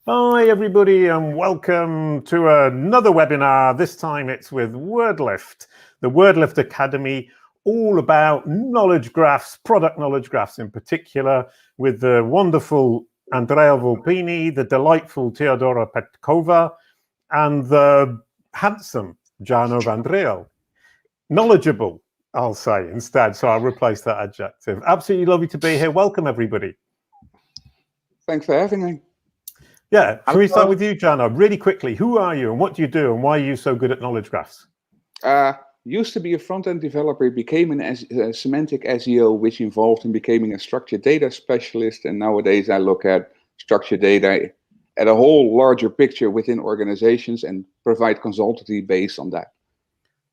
Hi everybody and welcome to another webinar. This time it's with WordLift, the WordLift Academy, all about knowledge graphs, product knowledge graphs in particular, with the wonderful Andrea Volpini, the delightful Teodora Petkova, and the handsome Jano Vandriel. Knowledgeable, I'll say instead, so I'll replace that adjective. Absolutely lovely to be here. Welcome everybody. Thanks for having me. Yeah, shall we start with you, Jano? Really quickly, who are you and what do you do and why are you so good at knowledge graphs? Used to be a front-end developer, became a semantic SEO, which involved in becoming a structured data specialist. And nowadays I look at structured data at a whole larger picture within organizations and provide consultancy based on that.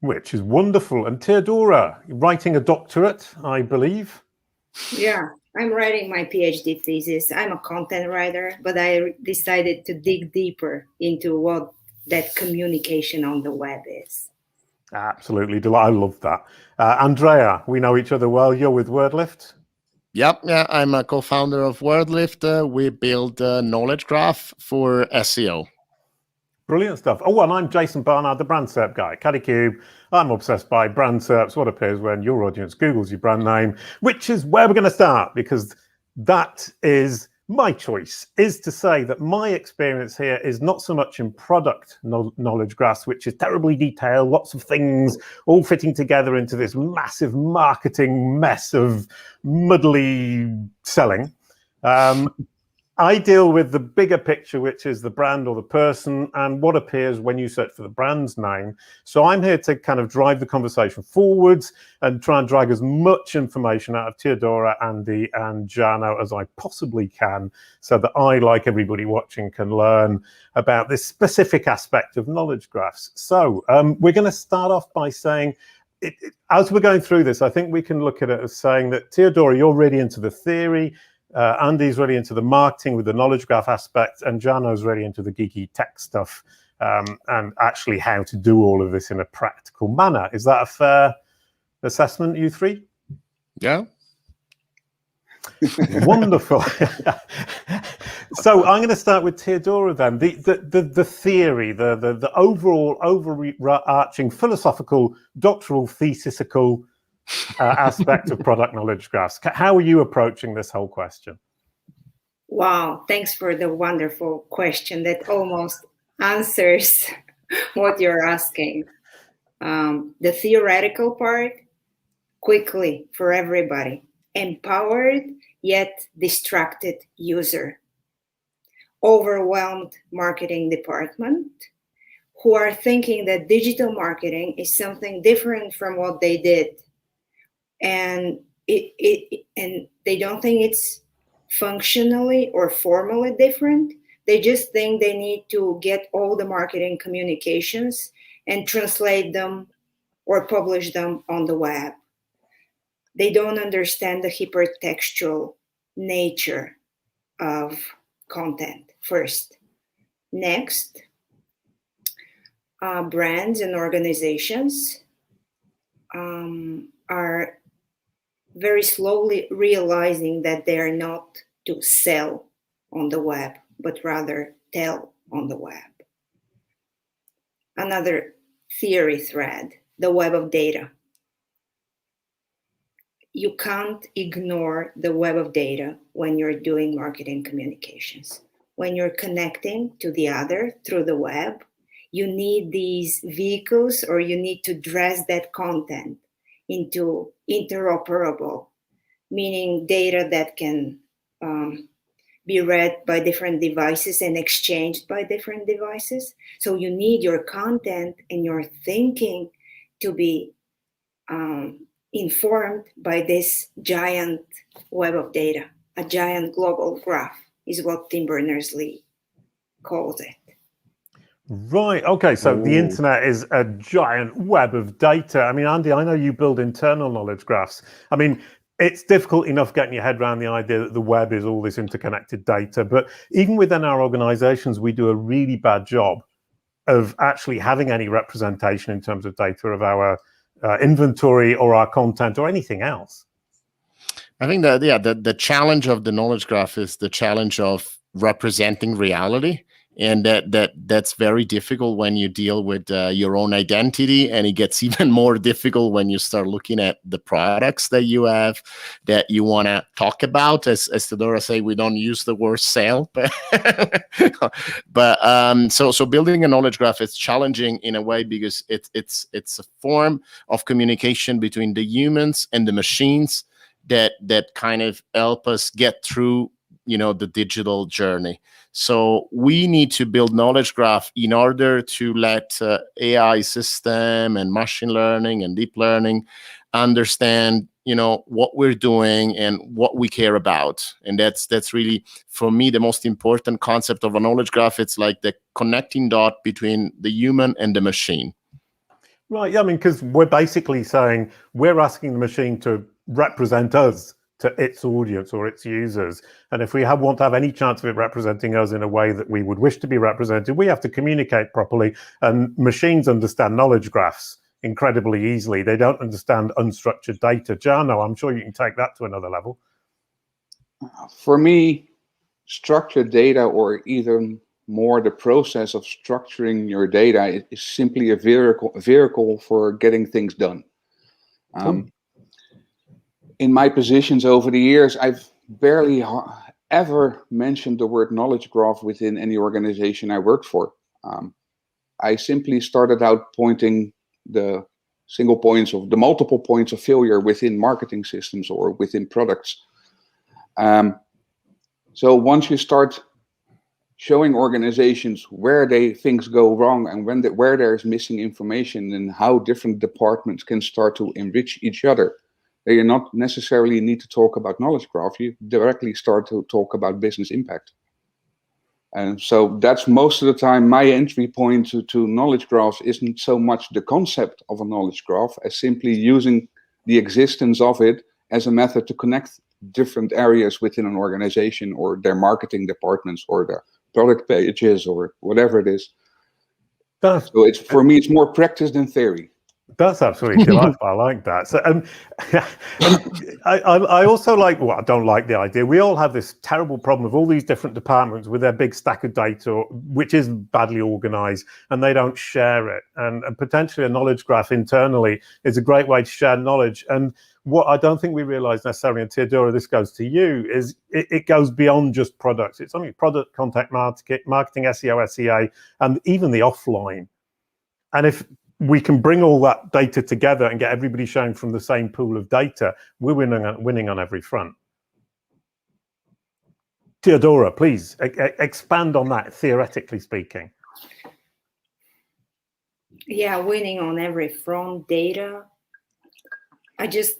Which is wonderful. And Teodora, writing a doctorate, I believe. Yeah, I'm writing my PhD thesis. I'm a content writer, but I decided to dig deeper into what that communication on the web is. Absolutely. I love that. Andrea, we know each other well. You're with WordLift. Yep, yeah, I'm a co-founder of WordLift. We build a knowledge graph for SEO. Brilliant stuff. Oh, and I'm Jason Barnard, the brand SERP guy. CaddyCube. I'm obsessed by brand SERPs, what appears when your audience Googles your brand name, which is where we're going to start, because that is my choice, is to say that my experience here is not so much in product knowledge graphs, which is terribly detailed, lots of things all fitting together into this massive marketing mess of muddly selling. I deal with the bigger picture, which is the brand or the person and what appears when you search for the brand's name. So I'm here to kind of drive the conversation forwards and try and drag as much information out of Teodora, Andy, and Jano as I possibly can, so that I, like everybody watching, can learn about this specific aspect of knowledge graphs. So we're going to start off by saying, as we're going through this, I think we can look at it as saying that, Teodora, you're really into the theory, Andy's really into the marketing with the knowledge graph aspect, and Jano's really into the geeky tech stuff and actually how to do all of this in a practical manner. Is that a fair assessment, you three? Yeah. Wonderful. So I'm going to start with Teodora then. The theory, the overall overarching philosophical, doctoral, thesistical aspect of product knowledge graphs. How are you approaching this whole question? Wow, thanks for the wonderful question that almost answers what you're asking. The theoretical part, quickly for everybody. Empowered yet distracted user. Overwhelmed marketing department who are thinking that digital marketing is something different from what they did. And and they don't think it's functionally or formally different. They just think they need to get all the marketing communications and translate them or publish them on the web. They don't understand the hypertextual nature of content first. Next, brands and organizations are very slowly realizing that they are not to sell on the web, but rather tell on the web. Another theory thread, the web of data. You can't ignore the web of data when you're doing marketing communications. When you're connecting to the other through the web, you need these vehicles, or you need to dress that content into interoperable, meaning data that can be read by different devices and exchanged by different devices. So you need your content and your thinking to be informed by this giant web of data. A giant global graph is what Tim Berners-Lee calls it. Right. Okay. So the internet is a giant web of data. I mean, Andy, I know you build internal knowledge graphs. I mean, it's difficult enough getting your head around the idea that the web is all this interconnected data. But even within our organizations, we do a really bad job of actually having any representation in terms of data of our inventory or our content or anything else. I think that, yeah, the challenge of the knowledge graph is the challenge of representing reality. And that's very difficult when you deal with your own identity, and it gets even more difficult when you start looking at the products that you have that you want to talk about. As Theodora say, we don't use the word sale, but so building a knowledge graph is challenging in a way because it's a form of communication between the humans and the machines that kind of help us get through, you know, the digital journey. So we need to build knowledge graph in order to let AI system and machine learning and deep learning understand, you know, what we're doing and what we care about. And that's really, for me, the most important concept of a knowledge graph. It's like the connecting dot between the human and the machine. Right, yeah, I mean, because we're basically saying we're asking the machine to represent us to its audience or its users. And if we want to have any chance of it representing us in a way that we would wish to be represented, we have to communicate properly. And machines understand knowledge graphs incredibly easily. They don't understand unstructured data. Jarno, I'm sure you can take that to another level. For me, structured data, or even more the process of structuring your data, is simply a vehicle for getting things done. In my positions over the years, I've barely ever mentioned the word knowledge graph within any organization I worked for. I simply started out pointing the the multiple points of failure within marketing systems or within products. So once you start showing organizations where things go wrong and where there's missing information and how different departments can start to enrich each other, you not necessarily need to talk about knowledge graph. You directly start to talk about business impact. And so that's most of the time my entry point to knowledge graphs isn't so much the concept of a knowledge graph as simply using the existence of it as a method to connect different areas within an organization or their marketing departments or their product pages or whatever it is. So for me, it's more practice than theory. That's absolutely delightful. I like that. So, I also like, well, I don't like the idea. We all have this terrible problem of all these different departments with their big stack of data, which is badly organized, and they don't share it. And potentially a knowledge graph internally is a great way to share knowledge. And what I don't think we realize necessarily, and Theodora, this goes to you, is it goes beyond just products. It's only product, content marketing, SEO, SEA, and even the offline. And if we can bring all that data together and get everybody showing from the same pool of data, we're winning on every front. Theodora, please expand on that, theoretically speaking. Yeah, winning on every front, data.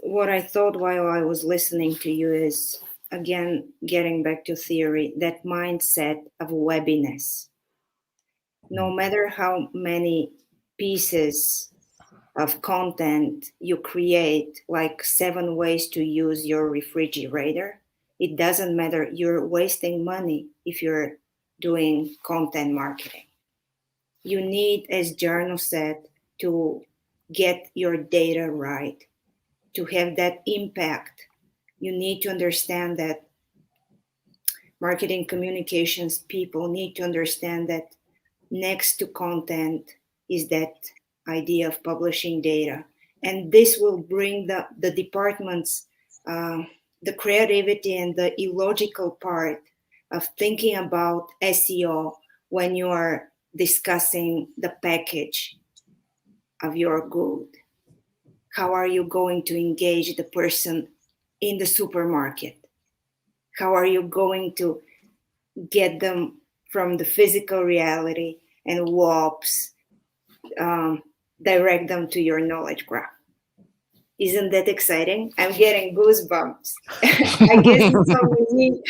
What I thought while I was listening to you is, again, getting back to theory, that mindset of webbiness. No matter how many pieces of content you create, like 7 ways to use your refrigerator, it doesn't matter. You're wasting money if you're doing content marketing. You need, as Jarno said, to get your data right, to have that impact. You need to understand that marketing communications people need to understand that next to content is that idea of publishing data. And this will bring the departments, the creativity and the illogical part of thinking about SEO when you are discussing the package of your good. How are you going to engage the person in the supermarket? How are you going to get them from the physical reality and WOPs, direct them to your knowledge graph? Isn't that exciting? I'm getting goosebumps. I guess it's only me.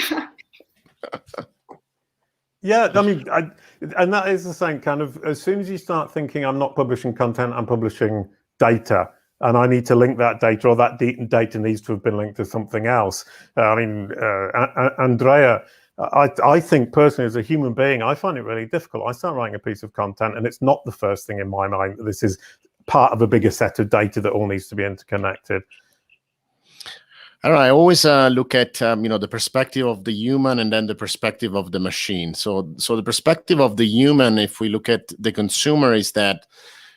Yeah, I mean, and that is the same kind of, as soon as you start thinking, I'm not publishing content, I'm publishing data, and I need to link that data, or that data needs to have been linked to something else. I mean, Andrea, I think personally, as a human being, I find it really difficult. I start writing a piece of content and it's not the first thing in my mind. This is part of a bigger set of data that all needs to be interconnected. I don't know. I always look at the perspective of the human and then the perspective of the machine. So the perspective of the human, if we look at the consumer, is that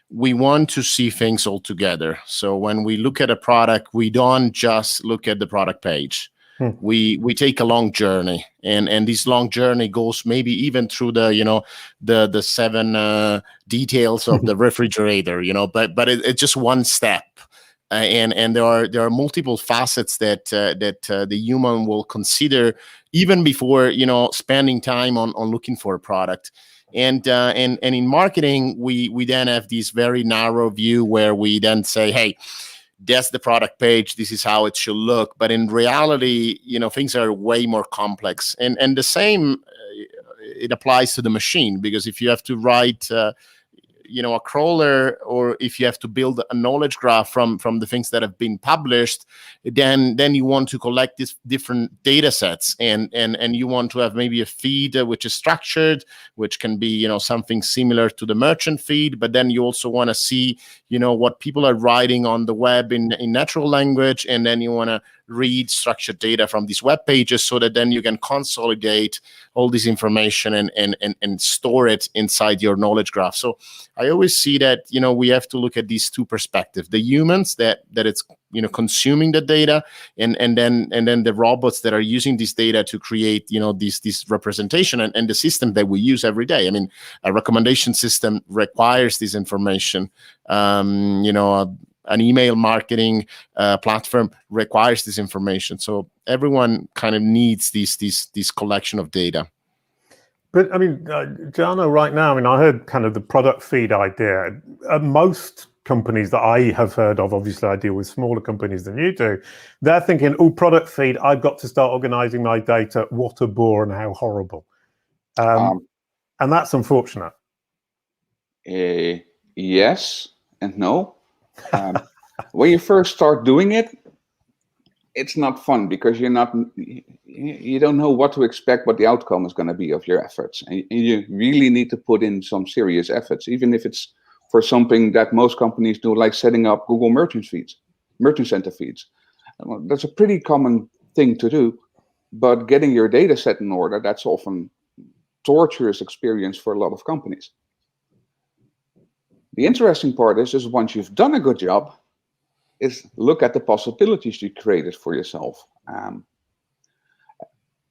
we want to see things all together. So when we look at a product, we don't just look at the product page. We take a long journey, and this long journey goes maybe even through the 7 details of the refrigerator. But it's just one step. And there are multiple facets that the human will consider even before spending time on looking for a product. And in marketing, we then have this very narrow view where we then say, hey, that's the product page, this is how it should look. But in reality, things are way more complex. And the same it applies to the machine, because if you have to write a crawler, or if you have to build a knowledge graph from the things that have been published, then you want to collect these different data sets, and you want to have maybe a feed which is structured, which can be something similar to the merchant feed, but then you also want to see what people are writing on the web in natural language, and then you want to read structured data from these web pages, so that then you can consolidate all this information and store it inside your knowledge graph. So I always see that we have to look at these two perspectives: the humans that it's consuming the data, and then the robots that are using this data to create this representation, and the system that we use every day. I mean, a recommendation system requires this information. An email marketing platform requires this information. So everyone kind of needs this collection of data. But I mean, Jarno, right now, I heard kind of the product feed idea. Most companies that I have heard of, obviously I deal with smaller companies than you do, they're thinking, oh, product feed, I've got to start organizing my data. What a bore and how horrible. And that's unfortunate. Yes and no. When you first start doing it, it's not fun, because you don't know what to expect, what the outcome is going to be of your efforts, and you really need to put in some serious efforts, even if it's for something that most companies do, like setting up Google Merchant Center feeds. That's a pretty common thing to do, but getting your data set in order, that's often torturous experience for a lot of companies. The interesting part is once you've done a good job, is look at the possibilities you created for yourself.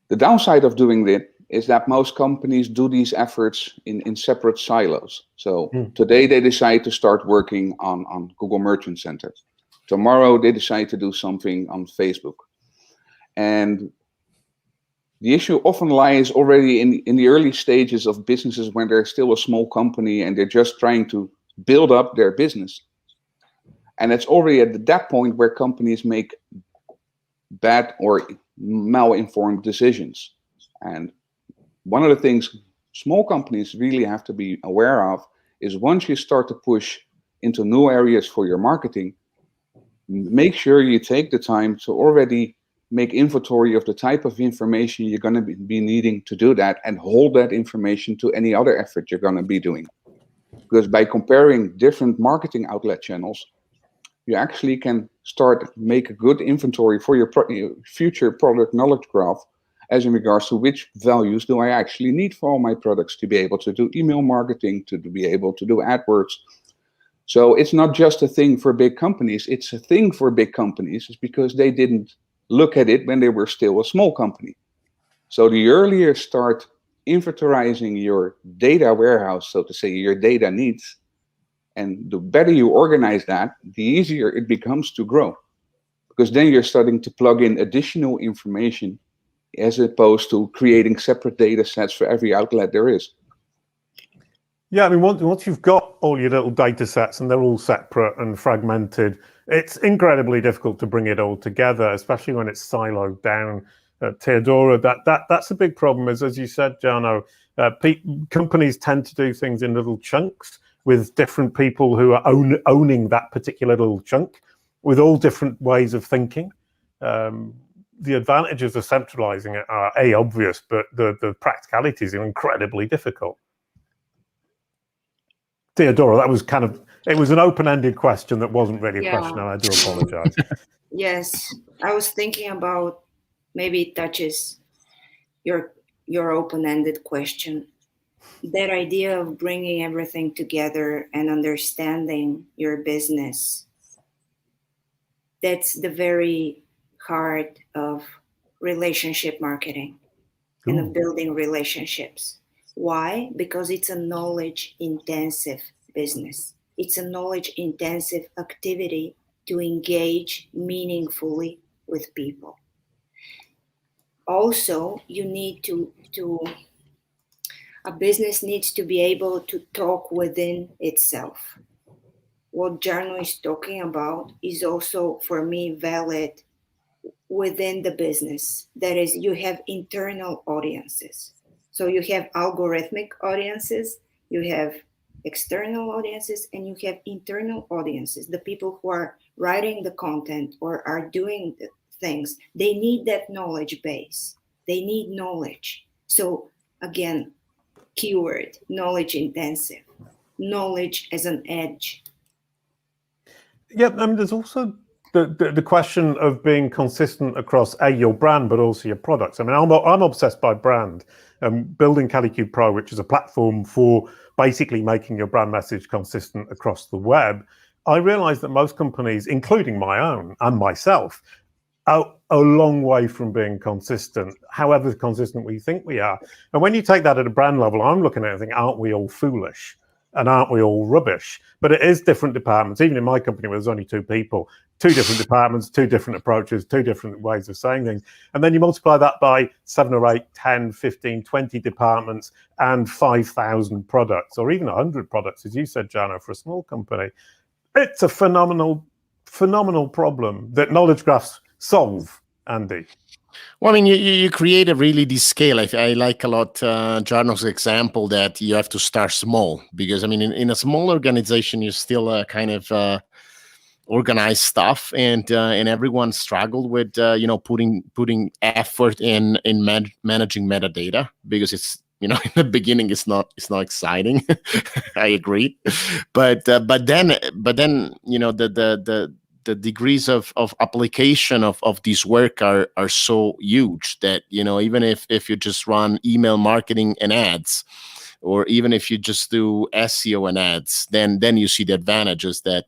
The downside of doing that is that most companies do these efforts in separate silos. So today they decide to start working on Google Merchant Center. Tomorrow they decide to do something on Facebook. And the issue often lies already in the early stages of businesses, when they're still a small company and they're just trying to build up their business. And it's already at that point where companies make bad or mal-informed decisions. And one of the things small companies really have to be aware of is, once you start to push into new areas for your marketing, make sure you take the time to already make inventory of the type of information you're going to be needing to do that, and hold that information to any other effort you're going to be doing. Because by comparing different marketing outlet channels, you actually can start make a good inventory for your future product knowledge graph, as in regards to which values do I actually need for all my products to be able to do email marketing, to be able to do AdWords. So it's not just a thing for big companies. It's a thing for big companies, is because they didn't look at it when they were still a small company. So the earlier start inventorizing your data warehouse, so to say, your data needs, and the better you organize that, the easier it becomes to grow. Because then you're starting to plug in additional information, as opposed to creating separate data sets for every outlet there is. Yeah, I mean, once you've got all your little data sets and they're all separate and fragmented, it's incredibly difficult to bring it all together, especially when it's siloed down. Teodora, that's a big problem, is, as you said, Jarno, companies tend to do things in little chunks, with different people who are owning that particular little chunk, with all different ways of thinking. The advantages of centralizing it are obvious, but the practicalities are incredibly difficult. Teodora, that was it was an open-ended question that wasn't really a question, and I do apologize. Yes. I was thinking about, maybe it touches your open-ended question, that idea of bringing everything together and understanding your business. That's the very heart of relationship marketing and of building relationships. Why? Because it's a knowledge-intensive business. It's a knowledge-intensive activity to engage meaningfully with people. Also, you need to a business needs to be able to talk within itself. What Jarno is talking about is also, for me, valid within the business. That is, you have internal audiences. So you have algorithmic audiences, you have external audiences, and you have internal audiences. The people who are writing the content or are doing the things, they need that knowledge base. They need knowledge. So again, keyword, knowledge intensive, knowledge as an edge. Yeah, I mean, there's also the question of being consistent across your brand, but also your products. I mean, I'm obsessed by brand. Building Kalicube Pro, which is a platform for basically making your brand message consistent across the web. I realized that most companies, including my own and myself, are a long way from being consistent, however consistent we think we are. And when you take that at a brand level, I'm looking at it and thinking, aren't we all foolish? And aren't we all rubbish? But it is different departments. Even in my company, where there's only 2 people, 2 different departments, 2 different approaches, 2 different ways of saying things. And then you multiply that by 7 or 8, 10, 15, 20 departments and 5,000 products, or even 100 products, as you said, Jarno, for a small company. It's a phenomenal problem that knowledge graphs solve, Andy. Well, I mean, you create a really this scale. I like a lot Jarno's example that you have to start small, because I mean, in a small organization, you still kind of organize stuff, and everyone struggled with putting effort in managing metadata, because it's, in the beginning it's not exciting. I agree, but then the degrees of application of this work are so huge that, even if you just run email marketing and ads, or even if you just do SEO and ads, then you see the advantages that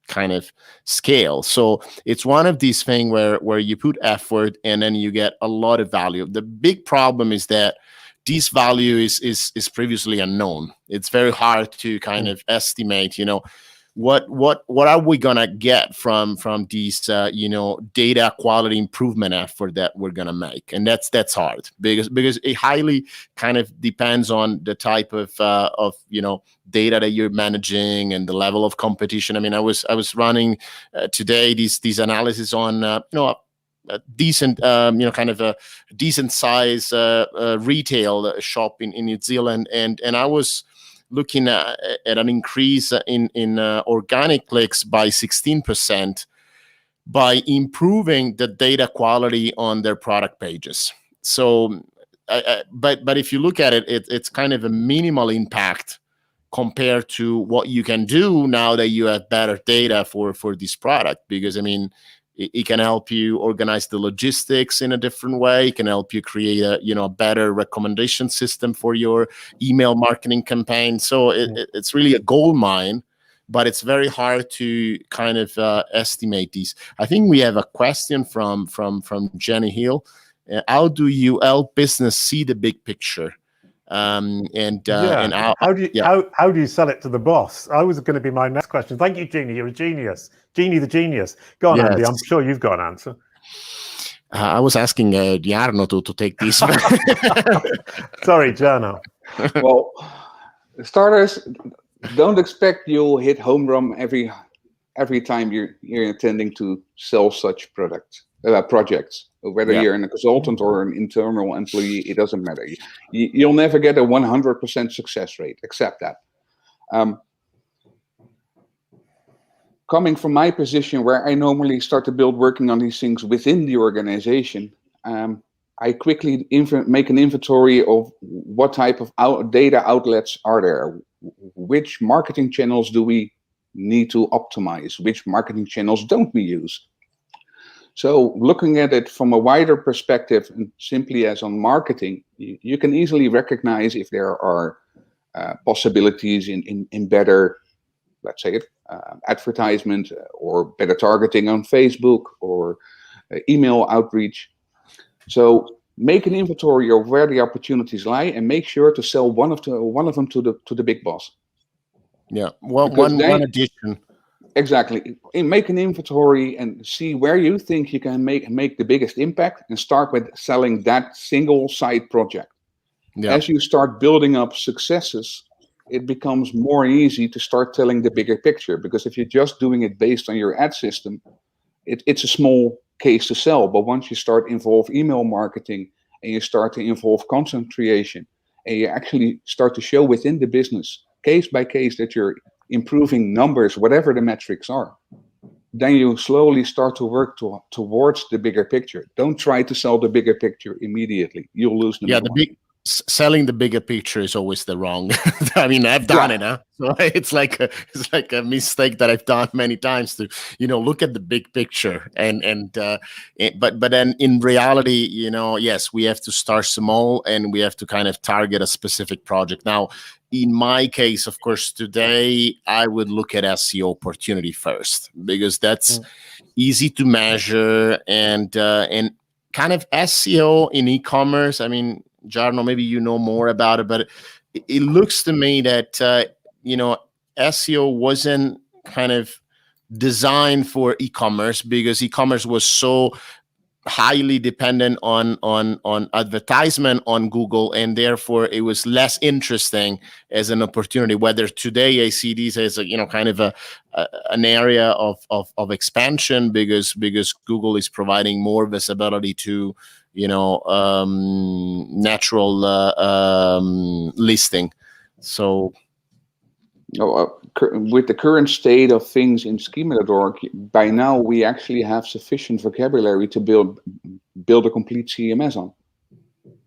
kind of scale. So it's one of these things where you put effort and then you get a lot of value. The big problem is that this value is previously unknown. It's very hard to kind of estimate, what are we gonna get from these data quality improvement effort that we're gonna make, and that's hard, because it highly kind of depends on the type of data that you're managing and the level of competition. I mean, I was running today these analysis on a decent kind of a decent size retail shop in New Zealand, and I was looking at an increase in organic clicks by 16% by improving the data quality on their product pages. So, but if you look at it, it's kind of a minimal impact compared to what you can do now that you have better data for this product, because I mean, it can help you organize the logistics in a different way. It can help you create a better recommendation system for your email marketing campaign. So it's really a gold mine, but it's very hard to kind of estimate these. I think we have a question from Jenny Hill. How do you help business see the big picture? How do you sell it to the boss? I was going to be my next question. Thank you, Jeannie. You're a genius. Jeannie the genius. Go on, yes. Andy. I'm sure you've got an answer. I was asking Jarno to take this. Sorry, Jarno. Well, starters, don't expect you'll hit home run every time you're intending to sell such projects. Whether you're a consultant or an internal employee, it doesn't matter. You'll never get a 100% success rate. Accept that. Coming from my position, where I normally start to build working on these things within the organization, I quickly make an inventory of what type of data outlets are there. Which marketing channels do we need to optimize? Which marketing channels don't we use? So looking at it from a wider perspective, and simply as on marketing, you can easily recognize if there are possibilities in better, let's say it, advertisement or better targeting on Facebook or email outreach. So make an inventory of where the opportunities lie and make sure to sell one of them to the big boss. Yeah, well, Because one addition. Exactly. Make an inventory and see where you think you can make the biggest impact, and start with selling that single side project. Yeah. As you start building up successes, it becomes more easy to start telling the bigger picture, because if you're just doing it based on your ad system, it's a small case to sell. But once you start involve email marketing and you start to involve content creation, and you actually start to show within the business case by case that you're improving numbers, whatever the metrics are, then you slowly start to work towards the bigger picture. Don't try to sell the bigger picture immediately. You'll lose the selling the bigger picture is always the wrong. I mean, I've done it, huh? So it's like a mistake that I've done many times to, look at the big picture but then in reality, yes, we have to start small and we have to kind of target a specific project. Now, in my case, of course, today I would look at SEO opportunity first, because that's easy to measure, and kind of SEO in e-commerce. I mean, Jarno, maybe you know more about it, but it looks to me that SEO wasn't kind of designed for e-commerce, because e-commerce was so highly dependent on advertisement on Google, and therefore it was less interesting as an opportunity. Whether today I see these as kind of an area of expansion, because Google is providing more visibility to natural listing. So with the current state of things in schema.org, by now we actually have sufficient vocabulary to build a complete CMS on.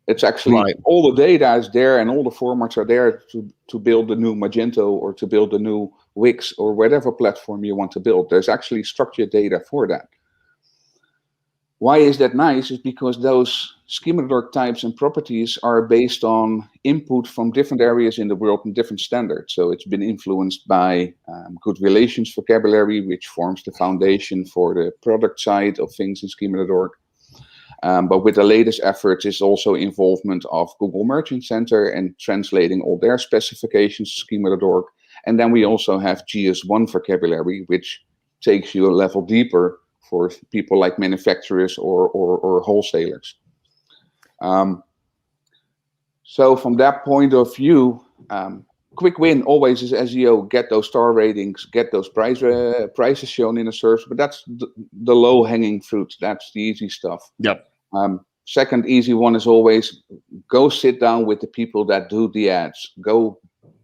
It's actually all the data is there and all the formats are there to build the new Magento or to build the new Wix or whatever platform you want to build. There's actually structured data for that. Why is that nice? Is because those schema.org types and properties are based on input from different areas in the world and different standards. So it's been influenced by good relations vocabulary, which forms the foundation for the product side of things in schema.org. But with the latest efforts is also involvement of Google Merchant Center and translating all their specifications to schema.org. And then we also have GS1 vocabulary, which takes you a level deeper for people like manufacturers or wholesalers. So from that point of view, quick win always is SEO. Get those star ratings, get those prices shown in a search, but that's the low-hanging fruit. That's the easy stuff. Yep. Second easy one is always go sit down with the people that do the ads. Go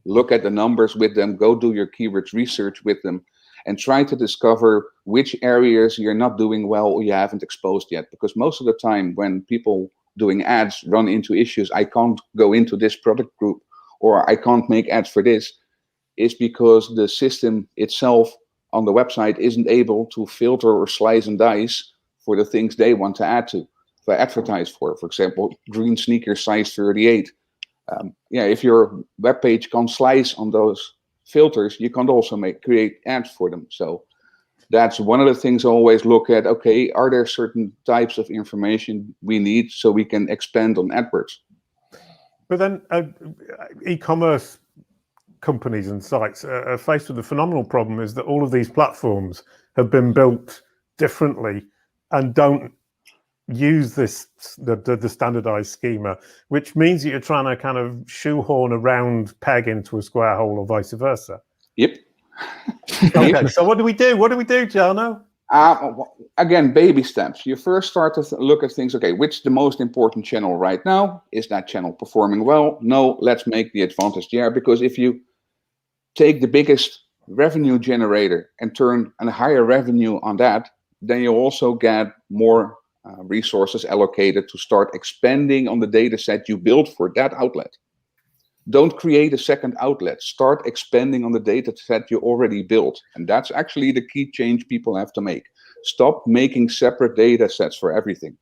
look at the numbers with them. Go do your keywords research with them, and try to discover which areas you're not doing well or you haven't exposed yet. Because most of the time when people doing ads run into issues, I can't go into this product group or I can't make ads for this, is because the system itself on the website isn't able to filter or slice and dice for the things they want to advertise for. For example, green sneakers size 38. If your web page can't slice on those filters, you can't also create ads for them. So that's one of the things I always look at. Okay, are there certain types of information we need so we can expand on AdWords? But then e-commerce companies and sites are faced with a phenomenal problem, is that all of these platforms have been built differently and don't use the standardized schema, which means that you're trying to kind of shoehorn a round peg into a square hole or vice versa. Yep. Okay, so what do we do? What do we do, Jarno? Again, baby steps. You first start to look at things. Okay, which is the most important channel right now? Is that channel performing well? No, let's make the advantage there. Because if you take the biggest revenue generator and turn a higher revenue on that, then you also get more resources allocated to start expanding on the data set you built for that outlet. Don't create a second outlet. Start expanding on the data set you already built. And that's actually the key change people have to make. Stop making separate data sets for everything.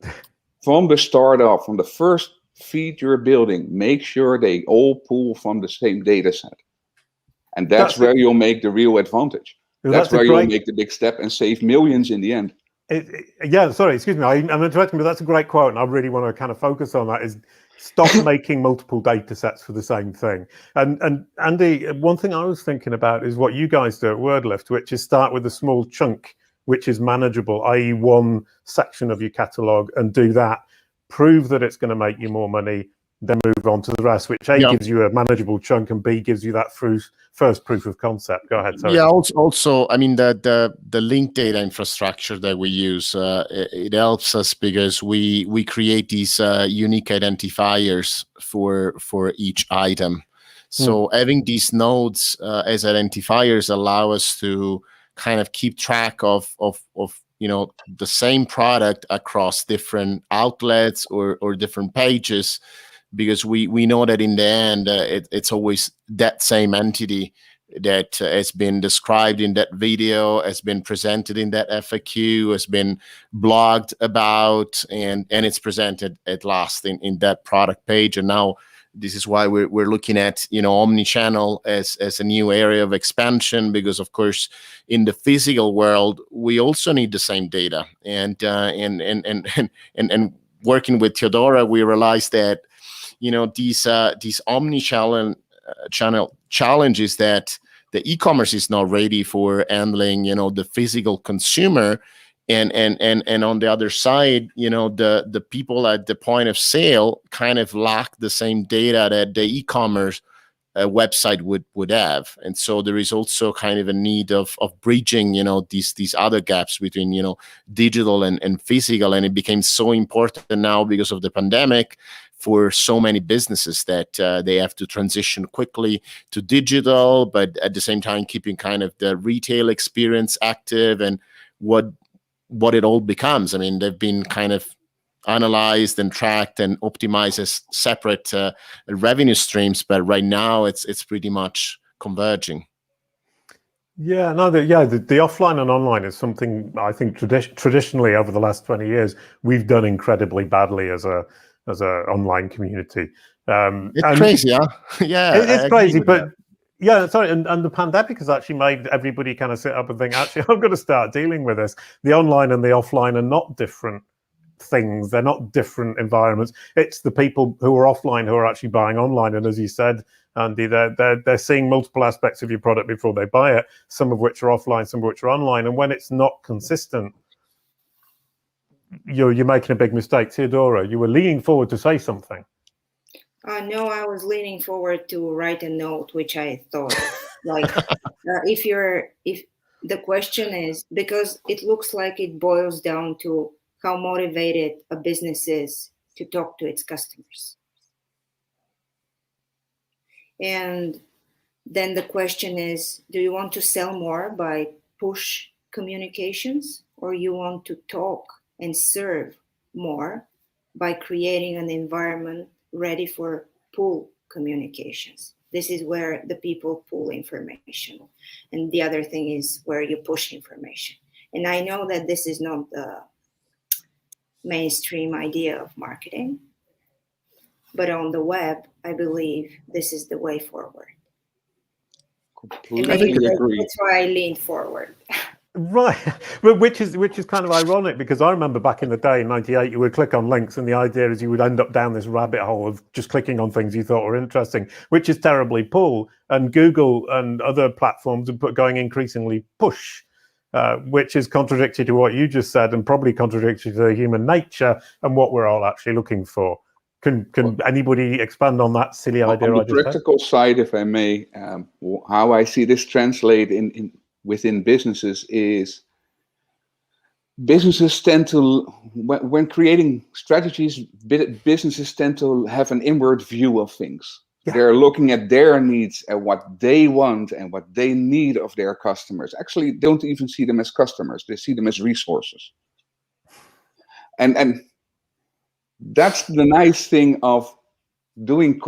From the start off, from the first feed you're building, make sure they all pull from the same data set. And that's where you'll make the real advantage. That's where you'll make the big step and save millions in the end. Yeah, sorry, excuse me, I'm interrupting, but that's a great quote, and I really want to kind of focus on that, is stop making multiple data sets for the same thing. And Andy, one thing I was thinking about is what you guys do at WordLift, which is start with a small chunk, which is manageable, i.e. one section of your catalog, and do that, prove that it's going to make you more money, then move on to the rest, which A, gives you a manageable chunk, and B, gives you that first proof of concept. Go ahead, sorry. Yeah, also, I mean, the linked data infrastructure that we use, it helps us because we create these unique identifiers for each item. So having these nodes as identifiers allow us to kind of keep track of the same product across different outlets or different pages, because we know that in the end it's always that same entity that has been described in that video, has been presented in that FAQ, has been blogged about, and it's presented at last in that product page. And now this is why we're looking at omni-channel as a new area of expansion, because of course in the physical world we also need the same data. And working with Theodora, we realized that these omni-channel challenges that the e-commerce is not ready for handling, the physical consumer, and on the other side, the people at the point of sale kind of lack the same data that the e-commerce website would have. And so there is also kind of a need of bridging, these other gaps between, digital and physical. And it became so important now because of the pandemic for so many businesses that they have to transition quickly to digital, but at the same time keeping kind of the retail experience active and what it all becomes. I mean, they've been kind of analyzed and tracked and optimized as separate revenue streams, but right now it's pretty much converging. Yeah, no, the offline and online is something I think traditionally over the last 20 years we've done incredibly badly as a online community. It's crazy, huh? Yeah, it's crazy, but yeah, sorry, and the pandemic has actually made everybody kind of sit up and think, actually, I'm going to start dealing with this. The online and the offline are not different things. They're not different environments. It's the people who are offline who are actually buying online. And as you said, Andy, they're seeing multiple aspects of your product before they buy it, some of which are offline, some of which are online. And when it's not consistent, you're making a big mistake. Theodora, you were leaning forward to say something. No, I was leaning forward to write a note, which I thought, like, if the question is, because it looks like it boils down to how motivated a business is to talk to its customers. And then the question is, do you want to sell more by push communications, or you want to talk and serve more by creating an environment ready for pull communications? This is where the people pull information. And the other thing is where you push information. And I know that this is not the mainstream idea of marketing, but on the web, I believe this is the way forward. Completely agree. That's why I leaned forward. Right, which is kind of ironic, because I remember back in the day in '98, you would click on links, and the idea is you would end up down this rabbit hole of just clicking on things you thought were interesting, which is terribly pull. And Google and other platforms are going increasingly push, which is contradictory to what you just said, and probably contradictory to human nature and what we're all actually looking for. Can anybody expand on that silly idea? On the practical side, if I may, how I see this translate within businesses is businesses tend to, when creating strategies, businesses tend to have an inward view of things. Yeah. They're looking at their needs and what they want and what they need of their customers. Actually, don't even see them as customers. They see them as resources. And that's the nice thing of building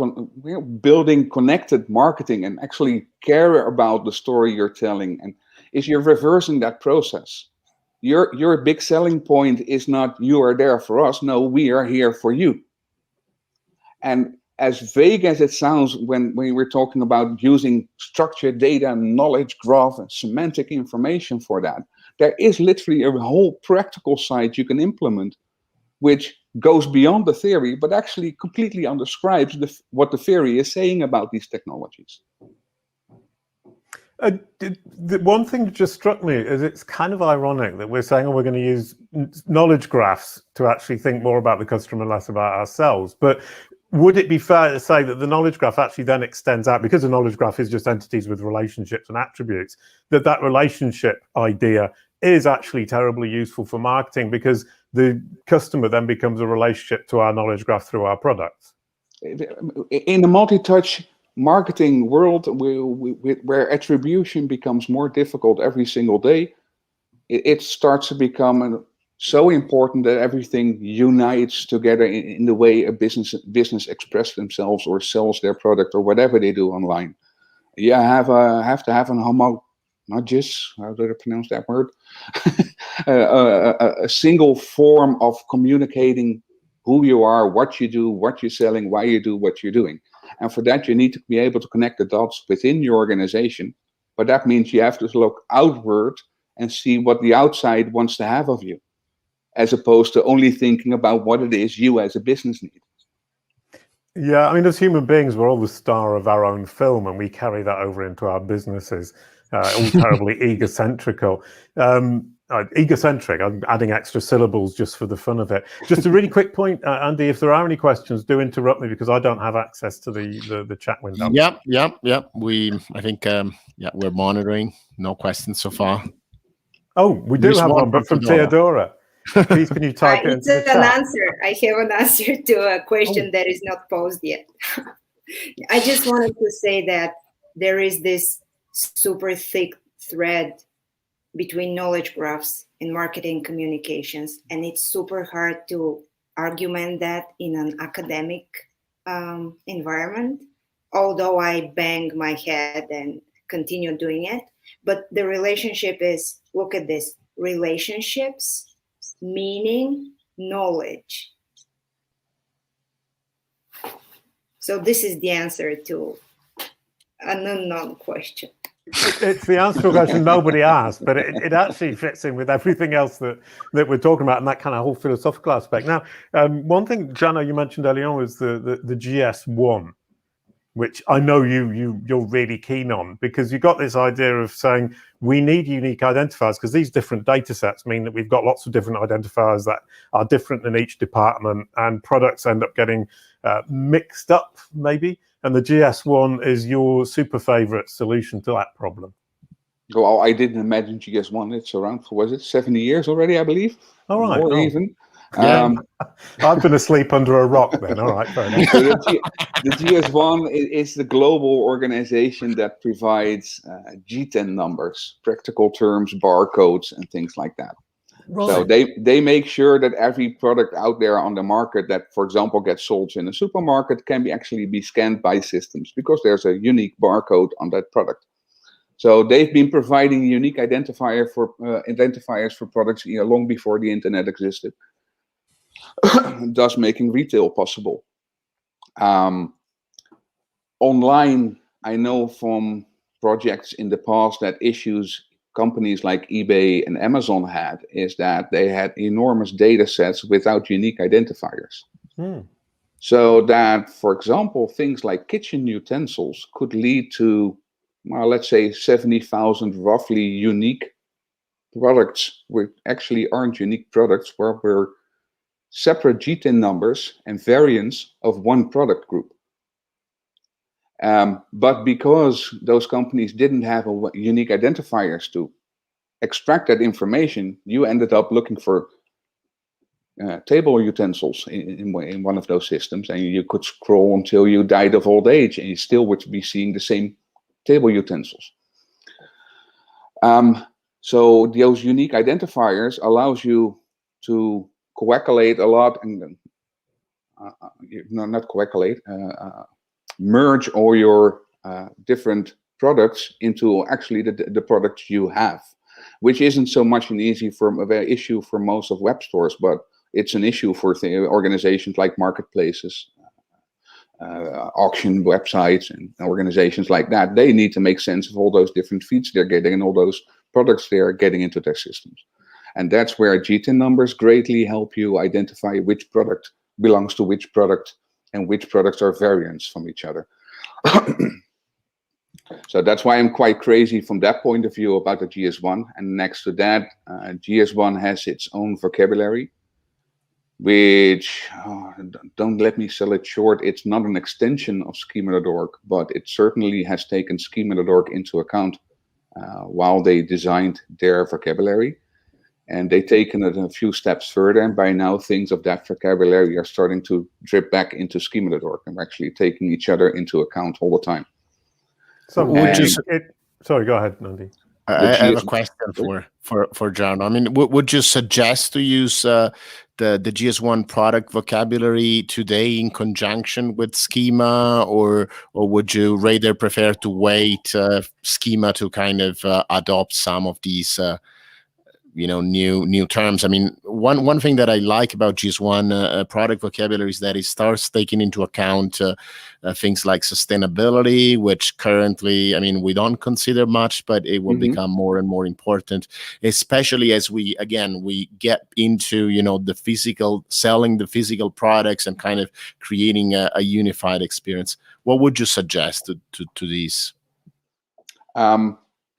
connected marketing and actually care about the story you're telling, and is you're reversing that process. your big selling point is not you are there for us. No, we are here for you. And as vague as it sounds when we're talking about using structured data, knowledge graph, and semantic information for that, there is literally a whole practical side you can implement, which goes beyond the theory, but actually completely undescribes what the theory is saying about these technologies. The one thing that just struck me is it's kind of ironic that we're saying, oh, we're going to use knowledge graphs to actually think more about the customer and less about ourselves. But would it be fair to say that the knowledge graph actually then extends out, because the knowledge graph is just entities with relationships and attributes, that relationship idea is actually terribly useful for marketing, because the customer then becomes a relationship to our knowledge graph through our products? In the multi-touch marketing world, where attribution becomes more difficult every single day, it starts to become so important that everything unites together in the way a business expresses themselves or sells their product or whatever they do online. You have to have an homogeneous, how do I pronounce that word? A single form of communicating who you are, what you do, what you're selling, why you do what you're doing. And for that, you need to be able to connect the dots within your organization. But that means you have to look outward and see what the outside wants to have of you, as opposed to only thinking about what it is you as a business need. Yeah, I mean, as human beings, we're all the star of our own film, and we carry that over into our businesses, all terribly egocentrical. Egocentric, I'm adding extra syllables just for the fun of it. Just a really quick point, Andy, if there are any questions, do interrupt me, because I don't have access to the chat window. Yep. I think we're monitoring. No questions so far. Oh, we do have one, but from Theodora. Please, can you type it into the chat? I have an answer to a question that is not posed yet. I just wanted to say that there is this super thick thread between knowledge graphs and marketing communications, and it's super hard to argument that in an academic environment, although I bang my head and continue doing it. But the relationship is, look at this, relationships, meaning, knowledge. So this is the answer to an unknown question. It's the answer to a question nobody asked, but it actually fits in with everything else that we're talking about, and that kind of whole philosophical aspect. Now, one thing, Jana, you mentioned earlier on was the GS1, which I know you're really keen on, because you got this idea of saying we need unique identifiers, because these different data sets mean that we've got lots of different identifiers that are different in each department, and products end up getting mixed up, maybe. And the GS1 is your super favorite solution to that problem. Well, I didn't imagine GS1. It's around for, was it 70 years already, I believe? All right. Or even. Yeah. I've been asleep under a rock then. All right, fair enough. So the GS1 is the global organization that provides G10 numbers, practical terms, barcodes, and things like that. Right. So they make sure that every product out there on the market that, for example, gets sold in a supermarket can actually be scanned by systems, because there's a unique barcode on that product. So they've been providing unique identifiers for products long before the internet existed, thus making retail possible. Online, I know from projects in the past that issues companies like eBay and Amazon had is that they had enormous data sets without unique identifiers. So that, for example, things like kitchen utensils could lead to, well, let's say 70,000 roughly unique products, which actually aren't unique products, where we're separate G10 numbers and variants of one product group. But because those companies didn't have unique identifiers to extract that information, you ended up looking for table utensils in one of those systems, and you could scroll until you died of old age, and you still would be seeing the same table utensils. So those unique identifiers allows you to coagulate a lot, and not coagulate, merge all your different products into actually the products you have. which isn't so much an issue for most of web stores, but it's an issue for organizations like marketplaces, auction websites, and organizations like that. They need to make sense of all those different feeds they're getting and all those products they're getting into their systems. And that's where GTIN numbers greatly help you identify which product belongs to which product and which products are variants from each other. So that's why I'm quite crazy from that point of view about the GS1. And next to that, GS1 has its own vocabulary, which, don't let me sell it short, it's not an extension of schema.org, but it certainly has taken schema.org into account while they designed their vocabulary. And they've taken it a few steps further, and by now things of that vocabulary are starting to drip back into schema.org, and we're actually taking each other into account all the time. So sorry, go ahead, Nandi. I have a question for John. I mean, would you suggest to use the GS1 product vocabulary today in conjunction with schema, or would you rather prefer to wait schema to kind of adopt some of these new terms? I mean, one thing that I like about GS1 product vocabulary is that it starts taking into account things like sustainability, which currently, I mean, we don't consider much, but it will become more and more important, especially as we get into, selling the physical products and kind of creating a unified experience. What would you suggest to these?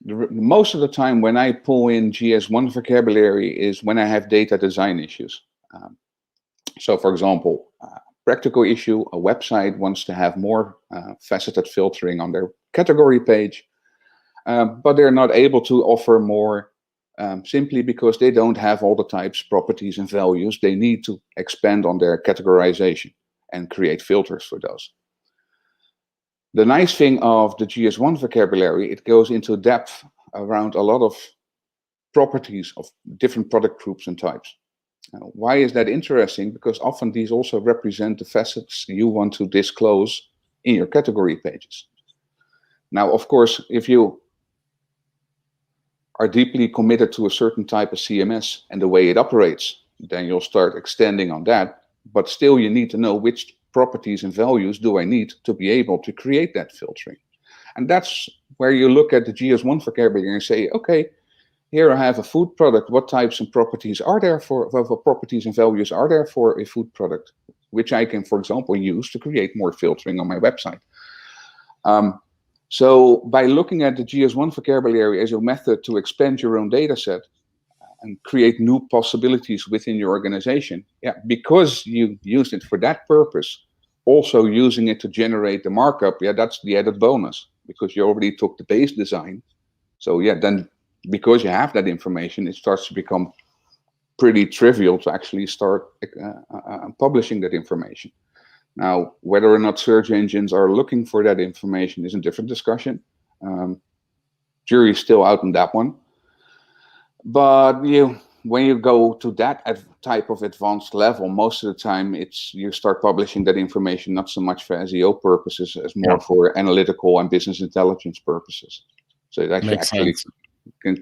Most of the time when I pull in GS1 vocabulary is when I have data design issues. So for example, practical issue, a website wants to have more faceted filtering on their category page, but they're not able to offer more simply because they don't have all the types, properties, and values they need to expand on their categorization and create filters for those. The nice thing of the GS1 vocabulary, it goes into depth around a lot of properties of different product groups and types. Why is that interesting? Because often these also represent the facets you want to disclose in your category pages. Now, of course, if you are deeply committed to a certain type of CMS and the way it operates, then you'll start extending on that. But still, you need to know which properties and values do I need to be able to create that filtering. And that's where you look at the GS1 vocabulary and say, okay, here I have a food product. What types and properties are there for, what properties and values are there for a food product, which I can, for example, use to create more filtering on my website. So by looking at the GS1 vocabulary as a method to expand your own data set and create new possibilities within your organization, because you used it for that purpose, also using it to generate the markup, that's the added bonus, because you already took the base design. So then because you have that information, it starts to become pretty trivial to actually start publishing that information. Now, whether or not search engines are looking for that information is a different discussion. Jury's still out on that one. But when you go to that type of advanced level, most of the time you start publishing that information not so much for SEO purposes as more for analytical and business intelligence purposes. So it actually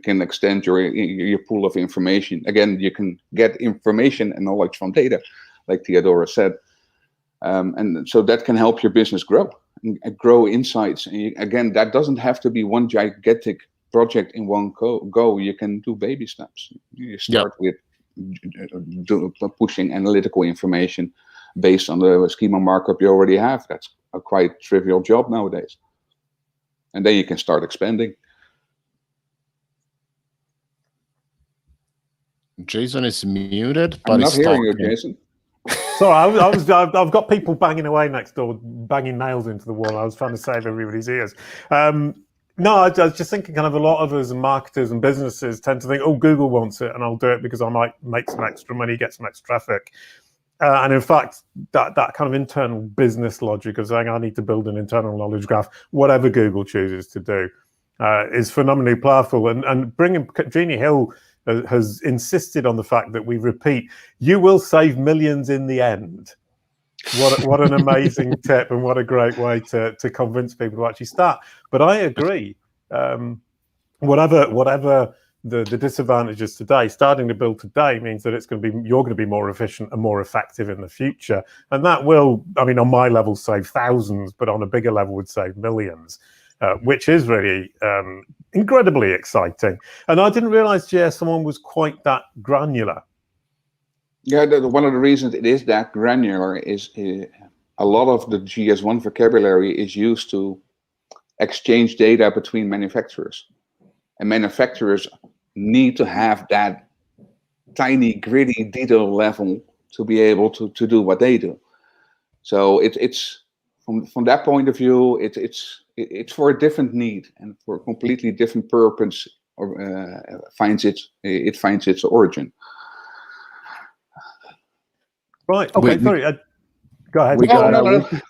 can extend your pool of information. Again, you can get information and knowledge from data, like Theodora said. And so that can help your business grow and grow insights. And again, that doesn't have to be one gigantic project in one go. You can do baby steps. You start with pushing analytical information based on the schema markup you already have. That's a quite trivial job nowadays. And then you can start expanding. Jason is muted, but I'm not hearing talking. you, Jason. Sorry, I've got people banging away next door, banging nails into the wall. I was trying to save everybody's ears. No, I was just thinking kind of a lot of us and marketers and businesses tend to think, oh, Google wants it and I'll do it because I might make some extra money, get some extra traffic. And in fact, that kind of internal business logic of saying I need to build an internal knowledge graph, whatever Google chooses to do, is phenomenally powerful. And bringing Jeannie Hill has insisted on the fact that we repeat, you will save millions in the end. What an amazing tip, and what a great way to convince people to actually start. But I agree. Whatever the disadvantages today, starting to build today means that you're going to be more efficient and more effective in the future. And that will, I mean, on my level, save thousands, but on a bigger level would save millions, which is really incredibly exciting. And I didn't realize GS1 was quite that granular. Yeah, one of the reasons it is that granular is a lot of the GS1 vocabulary is used to exchange data between manufacturers. And manufacturers need to have that tiny, gritty detail level to be able to do what they do. So it's from that point of view, it's for a different need and for a completely different purpose, or finds its origin. Right. Okay. Sorry. Go ahead.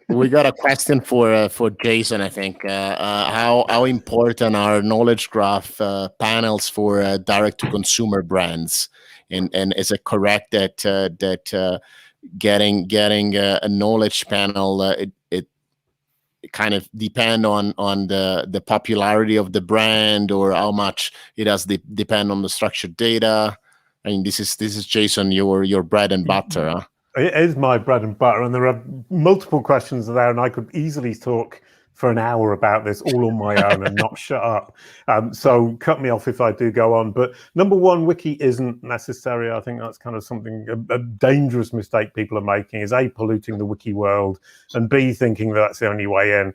We got a question for Jason. I think how important are knowledge graph panels for direct to consumer brands, and is it correct that getting a knowledge panel it kind of depend on the popularity of the brand, or how much it does depend on the structured data? I mean, this is Jason, your bread and butter. Huh? It is my bread and butter, and there are multiple questions there, and I could easily talk for an hour about this all on my own and not shut up. So cut me off if I do go on. But number one, wiki isn't necessary. I think that's kind of something, a dangerous mistake people are making, is A, polluting the wiki world, and B, thinking that's the only way in.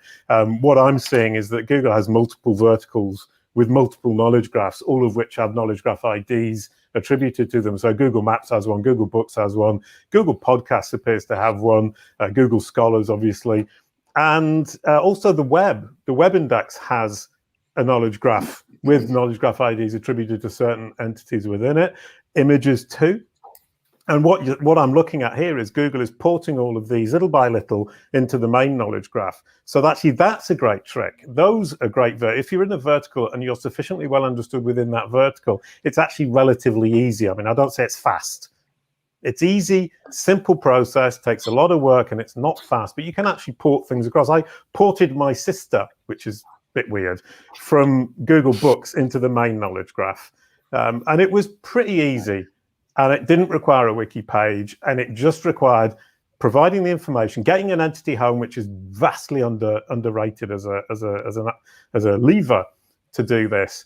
What I'm seeing is that Google has multiple verticals with multiple knowledge graphs, all of which have knowledge graph IDs attributed to them. So Google Maps has one, Google Books has one, Google Podcasts appears to have one, Google Scholars, obviously. And also the web index has a knowledge graph with knowledge graph IDs attributed to certain entities within it, images too. And what I'm looking at here is Google is porting all of these little by little into the main knowledge graph. So actually, that's a great trick. Those are great. If you're in a vertical and you're sufficiently well understood within that vertical, it's actually relatively easy. I mean, I don't say it's fast. It's easy, simple process, takes a lot of work, and it's not fast, but you can actually port things across. I ported my sister, which is a bit weird, from Google Books into the main knowledge graph. And it was pretty easy. And it didn't require a wiki page, and it just required providing the information, getting an entity home, which is vastly underrated as a lever to do this.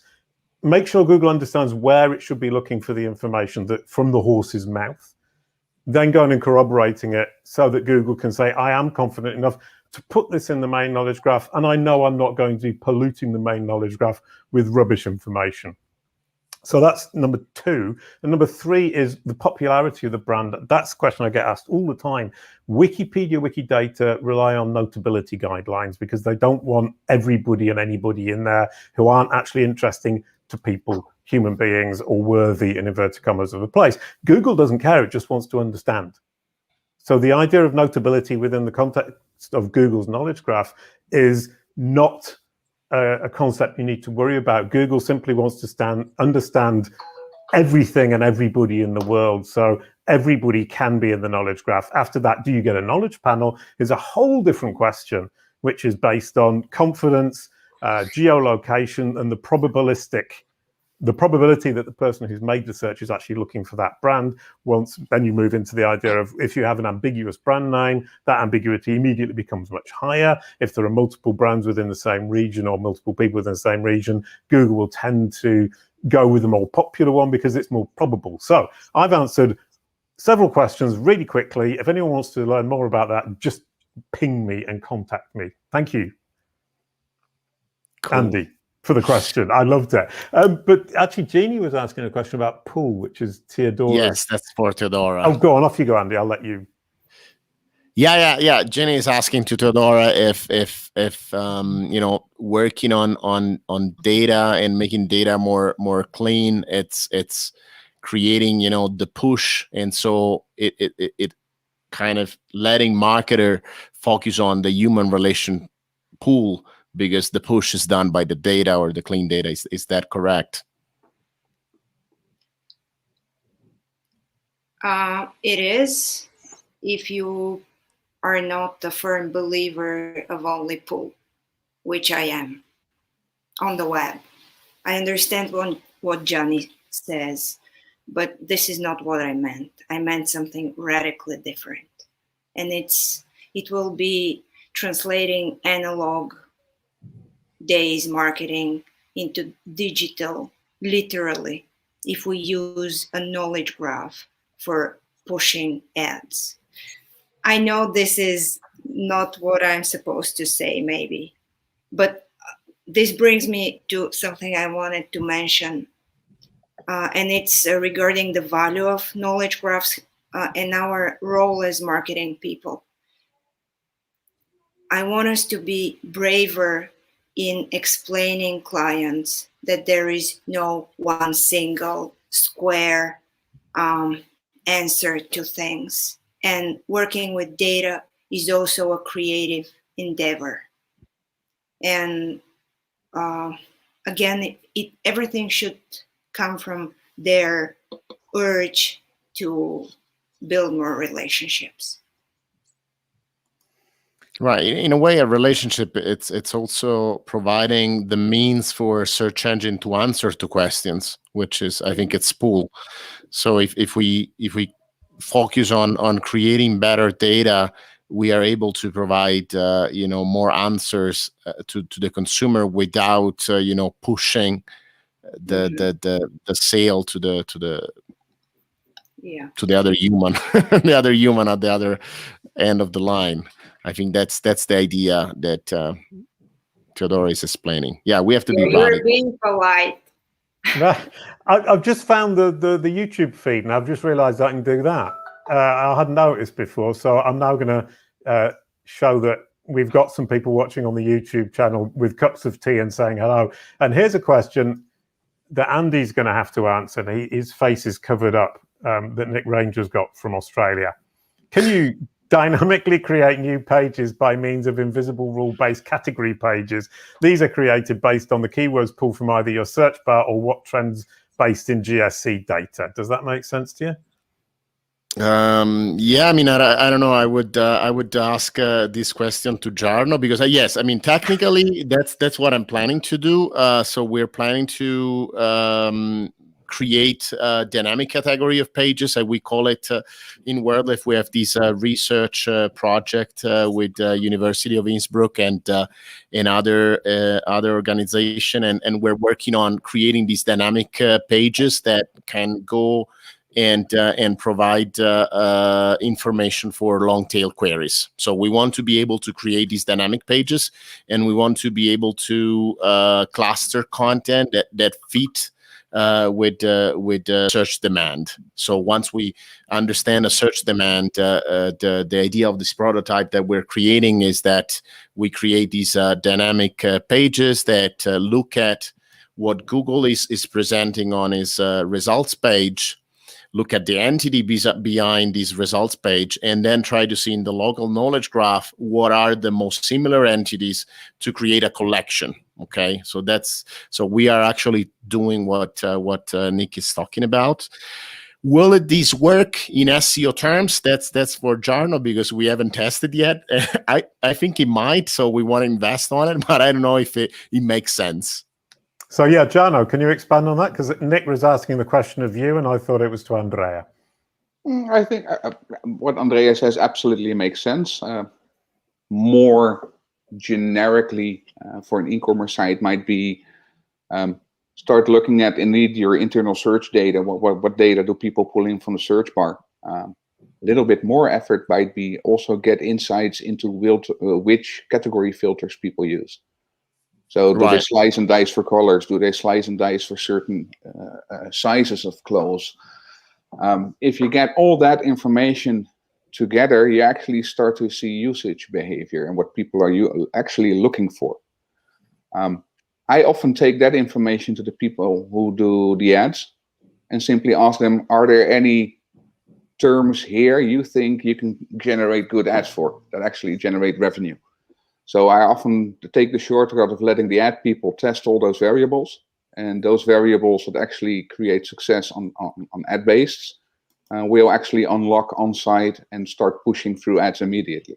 Make sure Google understands where it should be looking for the information from the horse's mouth. Then going and corroborating it so that Google can say, I am confident enough to put this in the main knowledge graph, and I know I'm not going to be polluting the main knowledge graph with rubbish information. So that's number two. And number three is the popularity of the brand. That's a question I get asked all the time. Wikipedia, Wikidata rely on notability guidelines because they don't want everybody and anybody in there who aren't actually interesting to people, human beings, or worthy, in inverted commas, of a place. Google doesn't care. It just wants to understand. So the idea of notability within the context of Google's knowledge graph is not a concept you need to worry about. Google simply wants to understand everything and everybody in the world, so everybody can be in the knowledge graph. After that, do you get a knowledge panel is a whole different question, which is based on confidence, geolocation, and the probability that the person who's made the search is actually looking for that brand. Then you move into the idea of, if you have an ambiguous brand name, that ambiguity immediately becomes much higher. If there are multiple brands within the same region or multiple people within the same region, Google will tend to go with the more popular one because it's more probable. So I've answered several questions really quickly. If anyone wants to learn more about that, just ping me and contact me. Thank you, cool. Andy, for the question. I loved it. But actually, Jeannie was asking a question about pool, which is Theodora. Yes, that's for Theodora. Oh, go on. Off you go, Andy. I'll let you. Yeah. Jenny is asking to Theodora if working on data and making data more clean, it's creating the push, and so it kind of letting marketer focus on the human relation pool, because the push is done by the data or the clean data. Is that correct? It is, if you are not a firm believer of only pull, which I am on the web. I understand what Johnny says, but this is not what I meant. I meant something radically different. And it will be translating analog days marketing into digital, literally, if we use a knowledge graph for pushing ads. I know this is not what I'm supposed to say, maybe, but this brings me to something I wanted to mention, and it's regarding the value of knowledge graphs and our role as marketing people. I want us to be braver in explaining clients that there is no one single square answer to things. And working with data is also a creative endeavor. And again, everything should come from their urge to build more relationships. Right. In a way, a relationship, it's also providing the means for a search engine to answer to questions, which is, I think, it's pull. So if we focus on creating better data, we are able to provide more answers to the consumer without pushing the sale to the other human, the other human at the other end of the line. I think that's the idea that Teodoro is explaining. Yeah, we have to be radical. You're being polite. I've just found the YouTube feed, and I've just realised I can do that. I hadn't noticed before, so I'm now going to show that we've got some people watching on the YouTube channel with cups of tea and saying hello. And here's a question that Andy's going to have to answer. His face is covered up, that Nick Ranger's got from Australia. Can you dynamically create new pages by means of invisible rule-based category pages? These are created based on the keywords pulled from either your search bar or what trends based in GSC data. Does that make sense to you? Yeah, I mean, I don't know. I would ask this question to Jarno, because yes, I mean, technically that's what I'm planning to do. So we're planning to create a dynamic category of pages. We call it in WordLift. We have this research project with University of Innsbruck and other organization, and we're working on creating these dynamic pages that can go and provide information for long tail queries. So we want to be able to create these dynamic pages, and we want to be able to cluster content that fit with search demand. So once we understand a search demand, the idea of this prototype that we're creating is that we create these dynamic pages that look at what Google is presenting on its results page, look at the entity behind this results page, and then try to see in the local knowledge graph what are the most similar entities to create a collection. Okay, so we are actually doing what Nick is talking about. Will this work in SEO terms? That's for Jarno, because we haven't tested yet. I think it might, so we want to invest on it, but I don't know if it makes sense. So yeah, Jarno, can you expand on that? Because Nick was asking the question of you, and I thought it was to Andrea. I think what Andrea says absolutely makes sense. More generically, for an e-commerce site might be start looking at indeed your internal search data. What data do people pull in from the search bar? A little bit more effort might be also get insights into which category filters people use. So do they slice and dice for colors? Do they slice and dice for certain sizes of clothes? If you get all that information together, you actually start to see usage behavior and what people are actually looking for. I often take that information to the people who do the ads and simply ask them, are there any terms here you think you can generate good ads for that actually generate revenue? So I often take the shortcut of letting the ad people test all those variables, and those variables that actually create success on ad-based will actually unlock on-site and start pushing through ads immediately.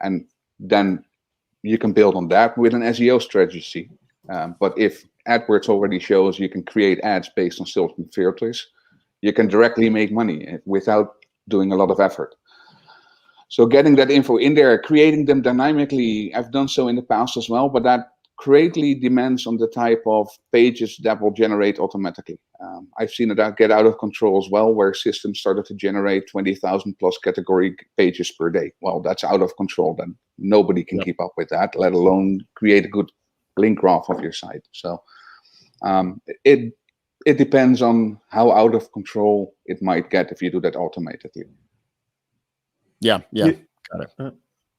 And then you can build on that with an SEO strategy. But if AdWords already shows you can create ads based on certain filters, you can directly make money without doing a lot of effort. So getting that info in there, creating them dynamically, I've done so in the past as well, but that greatly demands on the type of pages that will generate automatically. I've seen it get out of control as well, where systems started to generate 20,000 plus category pages per day. Well, that's out of control. Then nobody can keep up with that, let alone create a good link graph of your site. So it depends on how out of control it might get if you do that automatically. Yeah, got it.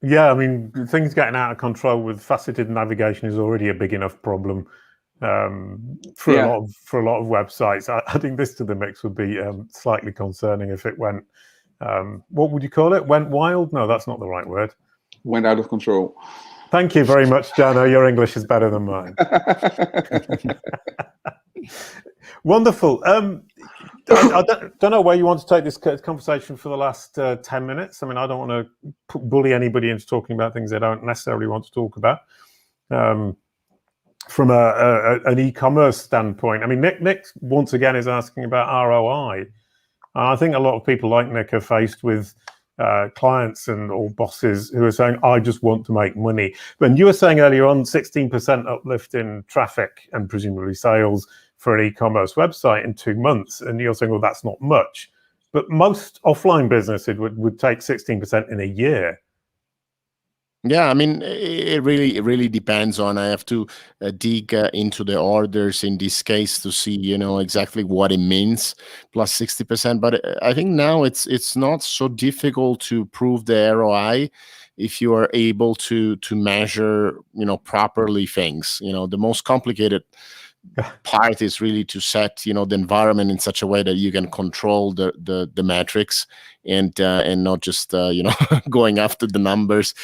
Yeah, I mean, things getting out of control with faceted navigation is already a big enough problem for a lot of websites. Adding this to the mix would be slightly concerning if it went. What would you call it? Went wild? No, that's not the right word. Went out of control. Thank you very much, Jano. Your English is better than mine. Wonderful. I don't know where you want to take this conversation for the last 10 minutes. I mean, I don't want to bully anybody into talking about things they don't necessarily want to talk about. From an e-commerce standpoint, I mean, Nick once again is asking about ROI. I think a lot of people like Nick are faced with clients or bosses who are saying, I just want to make money. When you were saying earlier on 16% uplift in traffic and presumably sales for an e-commerce website in 2 months, and you're saying, well, that's not much. But most offline businesses would take 16% in a year. Yeah, I mean, it really depends on. I have to dig into the orders in this case to see, exactly what it means, plus 60%. But I think now it's not so difficult to prove the ROI if you are able to measure, properly things. The most complicated part is really to set, the environment in such a way that you can control the metrics and not just going after the numbers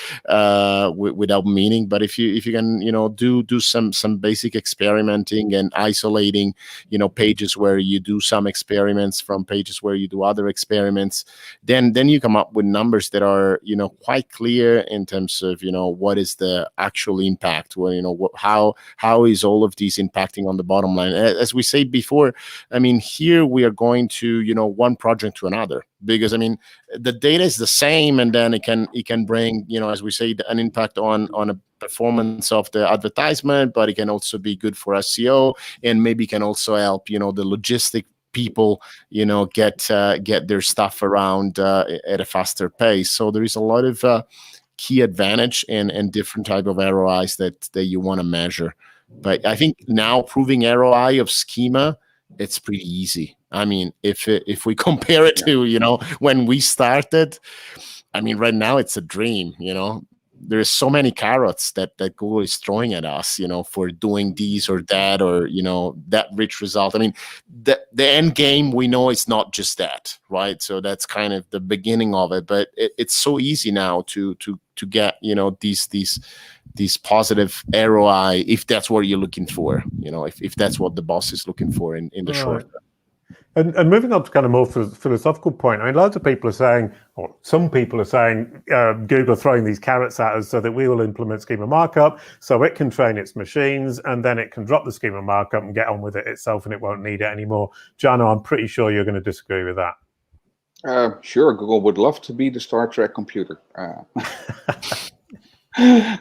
without meaning. But if you can do some basic experimenting and isolating pages where you do some experiments from pages where you do other experiments, then you come up with numbers that are quite clear in terms of what is the actual impact, how is all of these impacting on the bottom line. As we said before, I mean, here we are going to one project to another, because I mean the data is the same, and then it can bring as we say, an impact on a performance of the advertisement, but it can also be good for SEO, and maybe can also help the logistic people get their stuff around at a faster pace. So there is a lot of key advantage and different type of ROIs that you want to measure. But I think now proving ROI of schema, it's pretty easy. I mean, if we compare it to, when we started, I mean, right now it's a dream, There's so many carrots that Google is throwing at us, for doing these or that, or, that rich result. I mean, the end game, we know it's not just that, right? So that's kind of the beginning of it, but it's so easy now to get, these positive ROI, if that's what you're looking for, if that's what the boss is looking for in the short term. And moving on to kind of more philosophical point, I mean, loads of people are saying, or some people are saying, Google throwing these carrots at us so that we will implement schema markup, so it can train its machines, and then it can drop the schema markup and get on with it itself, and it won't need it anymore. Jano, I'm pretty sure you're going to disagree with that. Sure, Google would love to be the Star Trek computer.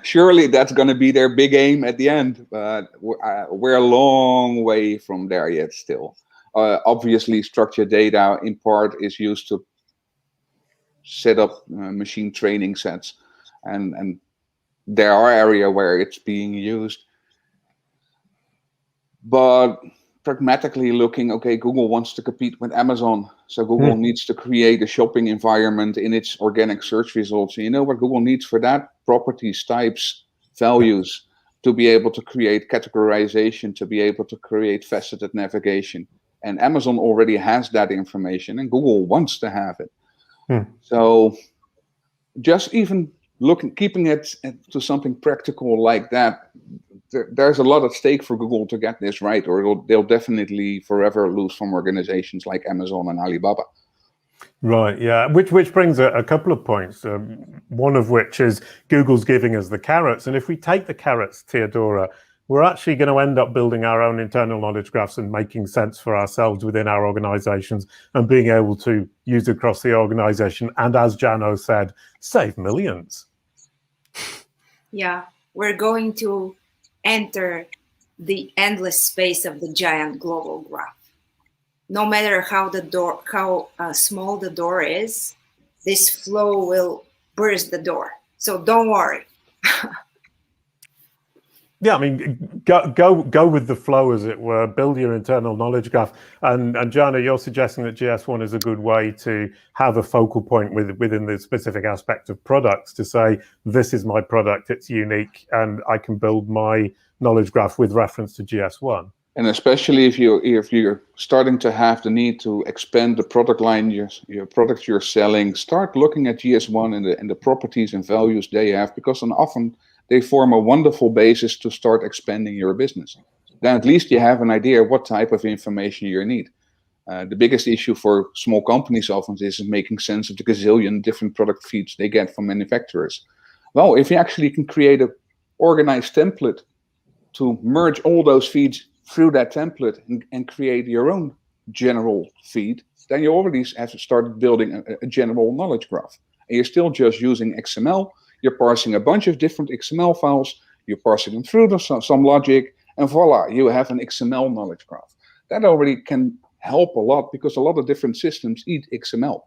Surely that's going to be their big aim at the end, but we're a long way from there yet still. Obviously, structured data in part is used to set up machine training sets, and there are areas where it's being used. But pragmatically looking, okay, Google wants to compete with Amazon, so Google needs to create a shopping environment in its organic search results. And you know what Google needs for that? Properties, types, values, to be able to create categorization, to be able to create faceted navigation. And Amazon already has that information, and Google wants to have it. So just even keeping it to something practical like that, there's a lot at stake for Google to get this right, or they'll definitely forever lose from organizations like Amazon and Alibaba. Right, yeah, which brings a couple of points, one of which is Google's giving us the carrots. And if we take the carrots, Theodora, we're actually going to end up building our own internal knowledge graphs and making sense for ourselves within our organizations and being able to use across the organization. And as Jano said, save millions. Yeah, we're going to enter the endless space of the giant global graph. No matter how small the door is, this flow will burst the door. So don't worry. Yeah, I mean, go with the flow, as it were. Build your internal knowledge graph. And Jana, you're suggesting that GS1 is a good way to have a focal point within the specific aspect of products to say, this is my product, it's unique, and I can build my knowledge graph with reference to GS1. And especially if you're starting to have the need to expand the product line, your products you're selling, start looking at GS1 and the properties and values they have, because often they form a wonderful basis to start expanding your business. Then at least you have an idea what type of information you need. The biggest issue for small companies often is making sense of the gazillion different product feeds they get from manufacturers. Well, if you actually can create an organized template to merge all those feeds through that template and create your own general feed, then you already have started building a general knowledge graph. And you're still just using XML. You're parsing a bunch of different XML files, you're parsing them through some logic, and voila, you have an XML knowledge graph. That already can help a lot, because a lot of different systems eat XML.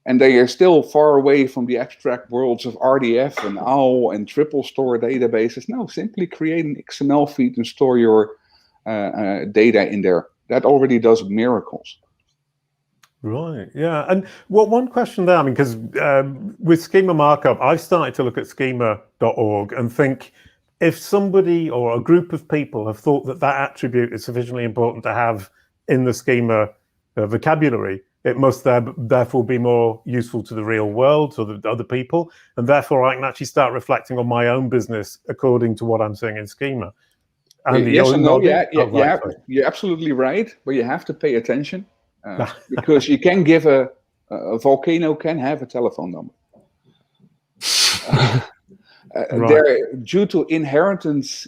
And they are still far away from the abstract worlds of RDF and OWL and triple store databases. No, simply create an XML feed and store your data in there. That already does miracles. Right, yeah. And one question there, I mean, because with schema markup, I've started to look at schema.org and think, if somebody or a group of people have thought that that attribute is sufficiently important to have in the schema vocabulary, it must therefore be more useful to the real world, to the other people, and therefore I can actually start reflecting on my own business according to what I'm seeing in schema. And yes and no, you're absolutely right, but you have to pay attention. Because you can give a volcano can have a telephone number. Right. Due to inheritance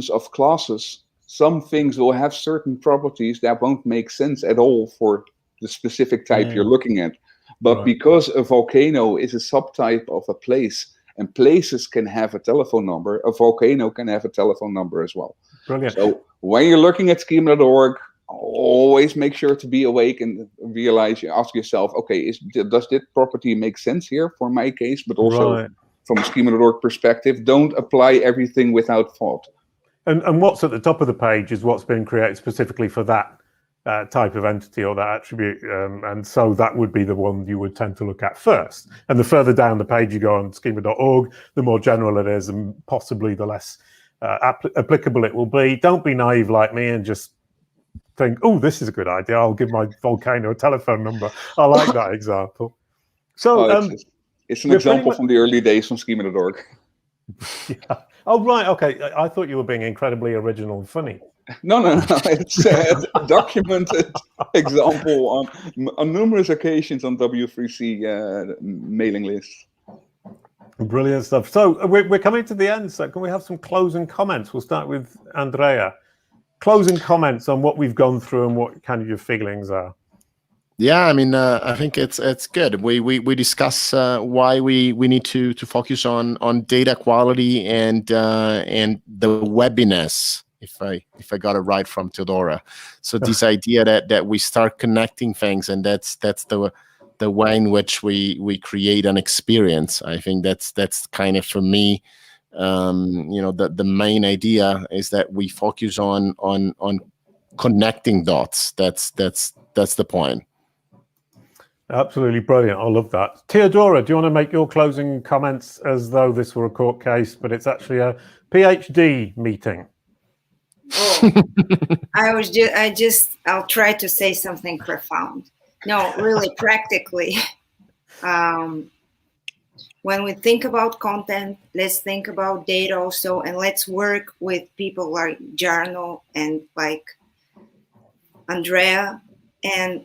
of classes, some things will have certain properties that won't make sense at all for the specific type you're looking at. But because a volcano is a subtype of a place, and places can have a telephone number, a volcano can have a telephone number as well. Brilliant. So when you're looking at schema.org, always make sure to be awake and realize, you ask yourself, okay, does this property make sense here for my case, but also from a schema.org perspective? Don't apply everything without thought. And what's at the top of the page is what's been created specifically for that type of entity or that attribute, and so that would be the one you would tend to look at first. And the further down the page you go on schema.org, the more general it is, and possibly the less applicable it will be. Don't be naive like me and just think, oh, this is a good idea, I'll give my volcano a telephone number. I like that example. So it's an example from the early days from schema.org. Yeah. Oh, right, okay. I thought you were being incredibly original and funny. No. It's a documented example on numerous occasions on W3C mailing lists. Brilliant stuff. So we're coming to the end. So can we have some closing comments? We'll start with Andrea. Closing comments on what we've gone through and what kind of your feelings are. Yeah, I mean, I think it's good. We discuss why we need to focus on data quality and the webbiness. If I got it right from Theodora. So this idea that we start connecting things, and that's the way in which we create an experience. I think that's kind of, for me, the main idea is that we focus on connecting dots. That's the point. Absolutely brilliant. I love that. Theodora, do you want to make your closing comments as though this were a court case, but it's actually a PhD meeting? Oh, I'll try to say something profound. No, really, practically. When we think about content, let's think about data also, and let's work with people like Jarno and like Andrea, and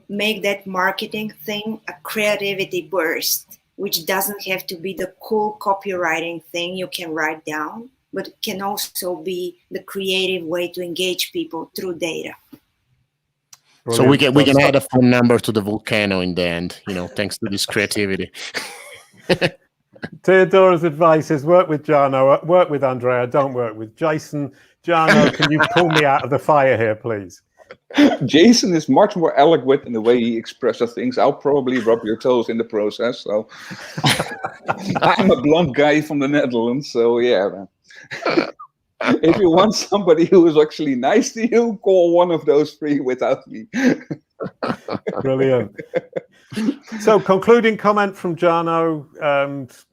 make that marketing thing a creativity burst which doesn't have to be the cool copywriting thing you can write down, but it can also be the creative way to engage people through data. Brilliant. So we can add a phone number to the volcano in the end, thanks to this creativity. Theodora's advice is work with Jarno, work with Andrea, don't work with Jason. Jarno, can you pull me out of the fire here, please? Jason is much more eloquent in the way he expresses things. I'll probably rub your toes in the process. So I'm a blunt guy from the Netherlands, so yeah. If you want somebody who is actually nice to you, call one of those three without me. Brilliant. So concluding comment from Jarno,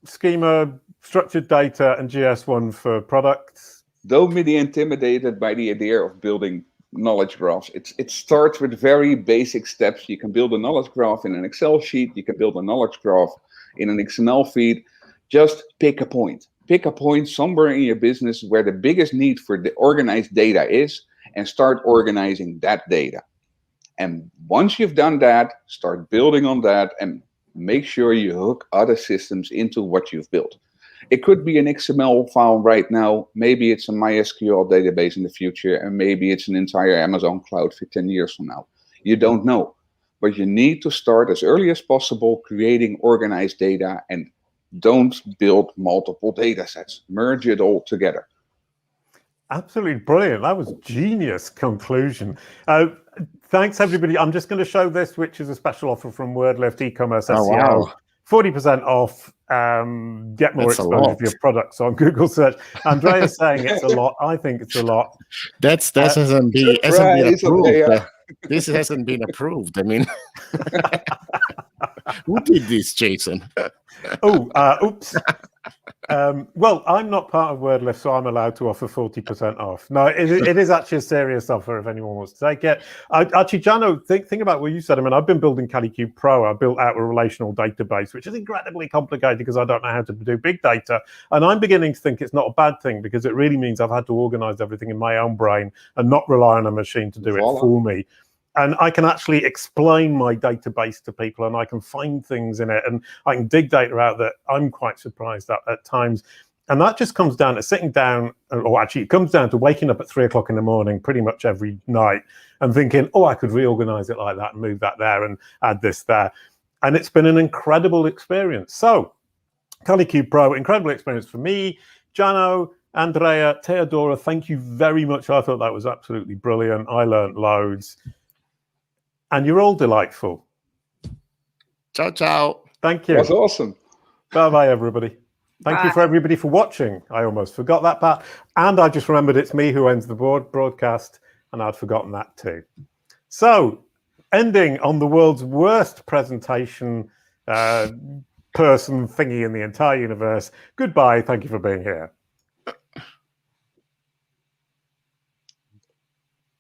schema, structured data, and GS1 for products. Don't be intimidated by the idea of building knowledge graphs. It starts with very basic steps. You can build a knowledge graph in an Excel sheet. You can build a knowledge graph in an XML feed. Just pick a point. Pick a point somewhere in your business where the biggest need for the organized data is, and start organizing that data. And once you've done that, start building on that and make sure you hook other systems into what you've built. It could be an XML file right now. Maybe it's a MySQL database in the future, and maybe it's an entire Amazon cloud for 10 years from now. You don't know. But you need to start as early as possible creating organized data, and don't build multiple data sets. Merge it all together. Absolutely brilliant. That was genius conclusion. Thanks, everybody. I'm just going to show this, which is a special offer from WordLift e-commerce SEO. wow. 40% off. Get more That's exposure to your products on Google search. Andrea's saying it's a lot. I think it's a lot. That hasn't been Surprise, approved. okay. This hasn't been approved. I mean, who did this, Jason? Oops. Well, I'm not part of WordLift, so I'm allowed to offer 40% off. No, it is actually a serious offer if anyone wants to take it. Actually, Jarno, think about what you said. I mean, I've been building Kalicube Pro. I built out a relational database, which is incredibly complicated because I don't know how to do big data. And I'm beginning to think it's not a bad thing, because it really means I've had to organize everything in my own brain and not rely on a machine to do it for me. And I can actually explain my database to people, and I can find things in it, and I can dig data out that I'm quite surprised at times. And that just comes down to sitting down, or actually it comes down to waking up at 3 o'clock in the morning pretty much every night and thinking, oh, I could reorganize it like that and move that there and add this there. And it's been an incredible experience. So Kalicube Pro, incredible experience for me. Jarno, Andrea, Theodora, thank you very much. I thought that was absolutely brilliant. I learned loads. And you're all delightful. Ciao, ciao. Thank you. That's awesome. Bye-bye, everybody. Thank you for everybody for watching. I almost forgot that part. And I just remembered it's me who ends the broadcast, and I'd forgotten that too. So, ending on the world's worst presentation person thingy in the entire universe. Goodbye. Thank you for being here.